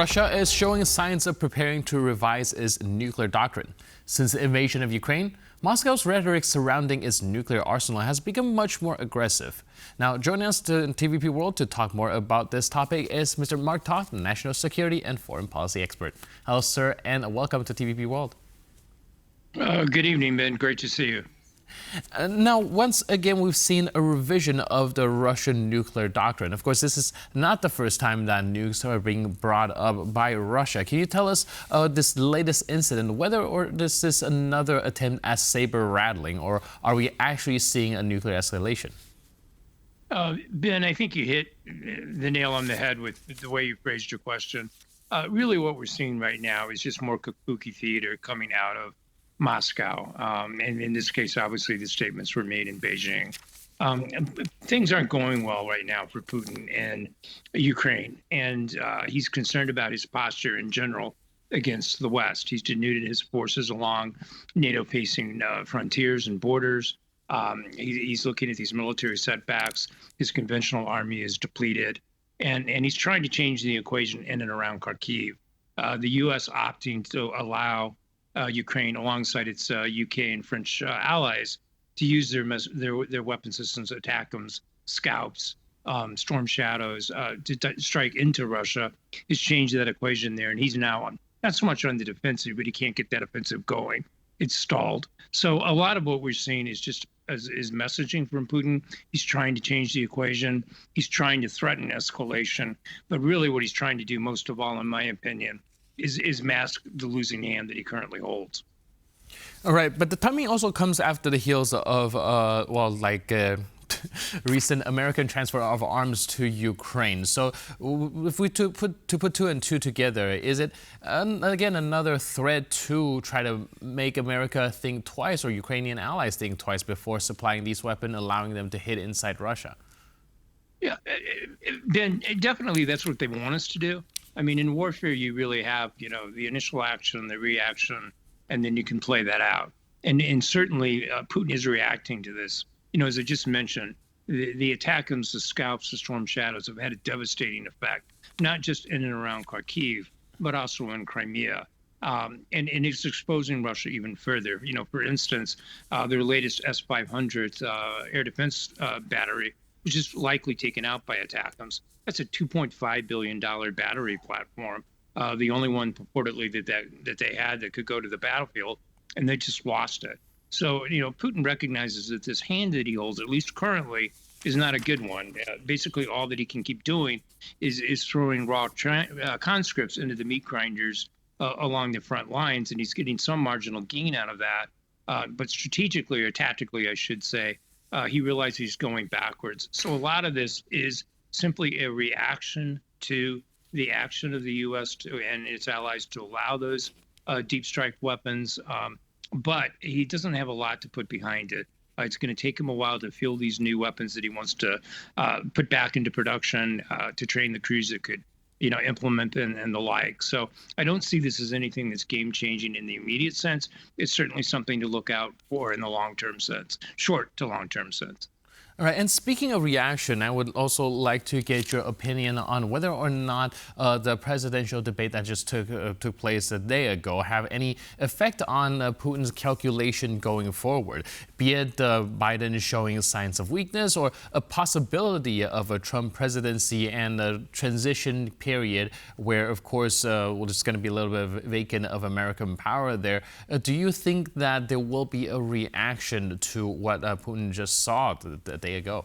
Russia is showing signs of preparing to revise its nuclear doctrine. Since the invasion of Ukraine, Moscow's rhetoric surrounding its nuclear arsenal has become much more aggressive. Now, joining us in TVP World to talk more about this topic is Mr. Mark Toth, national security and foreign policy expert. Hello, sir, and welcome to TVP World. Good evening, Ben. Great to see you. Now, once again, we've seen a revision of the Russian nuclear doctrine. Of course, this is not the first time that nukes are being brought up by Russia. Can you tell us this latest incident, whether or this is another attempt at saber rattling, or are we actually seeing a nuclear escalation? Ben, I think you hit the nail on the head with the way you phrased your question. Really, what we're seeing right now is just more kabuki theater coming out of Moscow. And in this case, obviously, the statements were made in Beijing. Things aren't going well right now for Putin in Ukraine. And he's concerned about his posture in general against the West. He's denuded his forces along NATO-facing frontiers and borders. He's looking at these military setbacks. His conventional army is depleted. And he's trying to change the equation in and around Kharkiv. The U.S. opting to allow Ukraine, alongside its UK and French allies, to use their weapon systems, ATACMS, Scalps, Storm Shadows, to strike into Russia, has changed that equation there. And he's now not so much on the defensive, but he can't get that offensive going. It's stalled. So a lot of what we're seeing is just is messaging from Putin. He's trying to change the equation. He's trying to threaten escalation. But really what he's trying to do, most of all, in my opinion, is mask the losing hand that he currently holds. All right, but the timing also comes after the heels of, recent American transfer of arms to Ukraine. So if we put two and two together, is it, again, another threat to try to make America think twice, or Ukrainian allies think twice, before supplying these weapons, allowing them to hit inside Russia? Yeah, Ben, definitely that's what they want us to do. I mean, in warfare, you really have, the initial action, the reaction, and then you can play that out. And certainly Putin is reacting to this. As I just mentioned, the ATACMS, the Scalps, the Storm Shadows have had a devastating effect, not just in and around Kharkiv, but also in Crimea. And it's exposing Russia even further. For instance, their latest S-500 air defense battery, which is likely taken out by ATACMS. That's a $2.5 billion battery platform, the only one purportedly that they had that could go to the battlefield, and they just lost it. So, Putin recognizes that this hand that he holds, at least currently, is not a good one. Basically, all that he can keep doing is throwing raw conscripts into the meat grinders along the front lines, and he's getting some marginal gain out of that. But strategically, or tactically, I should say, he realizes he's going backwards. So a lot of this is simply a reaction to the action of the U.S. and its allies to allow those deep strike weapons. But he doesn't have a lot to put behind it. It's going to take him a while to field these new weapons that he wants to put back into production, to train the crews that could, implement and the like. So I don't see this as anything that's game changing in the immediate sense. It's certainly something to look out for in the long-term sense, short to long-term sense. All right, and speaking of reaction, I would also like to get your opinion on whether or not the presidential debate that just took place a day ago have any effect on Putin's calculation going forward, be it Biden showing signs of weakness or a possibility of a Trump presidency and a transition period where, of course, there's going to be a little bit of vacant of American power there. Do you think that there will be a reaction to what Putin just saw the day ago?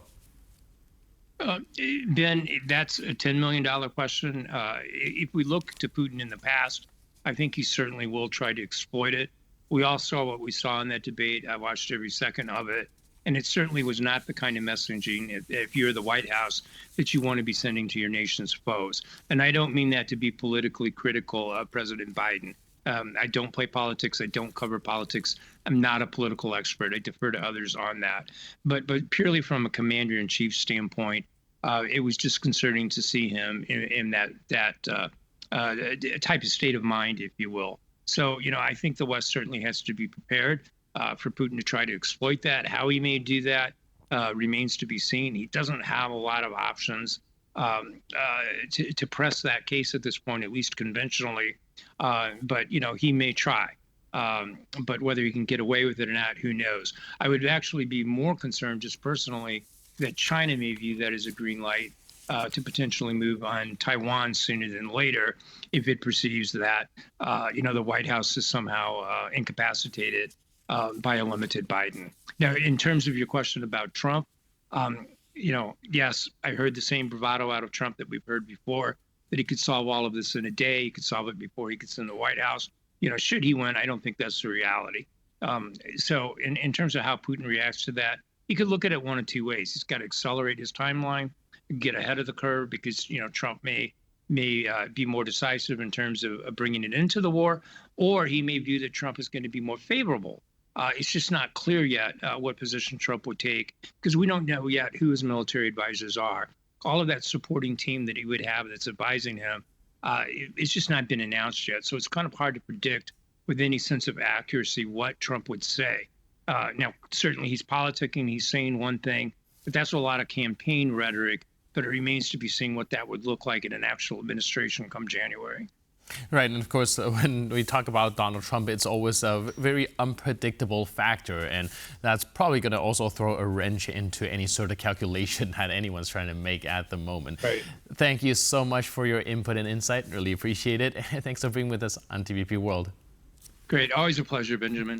Ben, that's a $10 million question. If we look to Putin in the past, I think he certainly will try to exploit it. We all saw what we saw in that debate. I watched every second of it. And it certainly was not the kind of messaging, if you're the White House, that you want to be sending to your nation's foes. And I don't mean that to be politically critical of President Biden. I don't play politics. I don't cover politics. I'm not a political expert. I defer to others on that. But purely from a commander-in-chief standpoint, it was disconcerting to see him in that type of state of mind, if you will. So, I think the West certainly has to be prepared for Putin to try to exploit that. How he may do that remains to be seen. He doesn't have a lot of options. to press that case at this point, at least conventionally. But he may try. But whether he can get away with it or not, who knows? I would actually be more concerned, just personally, that China may view that as a green light to potentially move on Taiwan sooner than later, if it perceives that the White House is somehow incapacitated by a limited Biden. Now, in terms of your question about Trump, yes, I heard the same bravado out of Trump that we've heard before, that he could solve all of this in a day. He could solve it before he gets in the White House. Should he win, I don't think that's the reality. So in terms of how Putin reacts to that, he could look at it one of two ways. He's got to accelerate his timeline, get ahead of the curve, because Trump may be more decisive in terms of bringing it into the war, or he may view that Trump is going to be more favorable. It's just not clear yet what position Trump would take, because we don't know yet who his military advisors are. All of that supporting team that he would have that's advising him, it's just not been announced yet. So it's kind of hard to predict with any sense of accuracy what Trump would say. Now, certainly he's politicking, he's saying one thing, but that's a lot of campaign rhetoric, but it remains to be seen what that would look like in an actual administration come January. Right, and of course, when we talk about Donald Trump, it's always a very unpredictable factor, and that's probably going to also throw a wrench into any sort of calculation that anyone's trying to make at the moment. Right. Thank you so much for your input and insight. Really appreciate it. Thanks for being with us on TVP World. Great. Always a pleasure, Benjamin.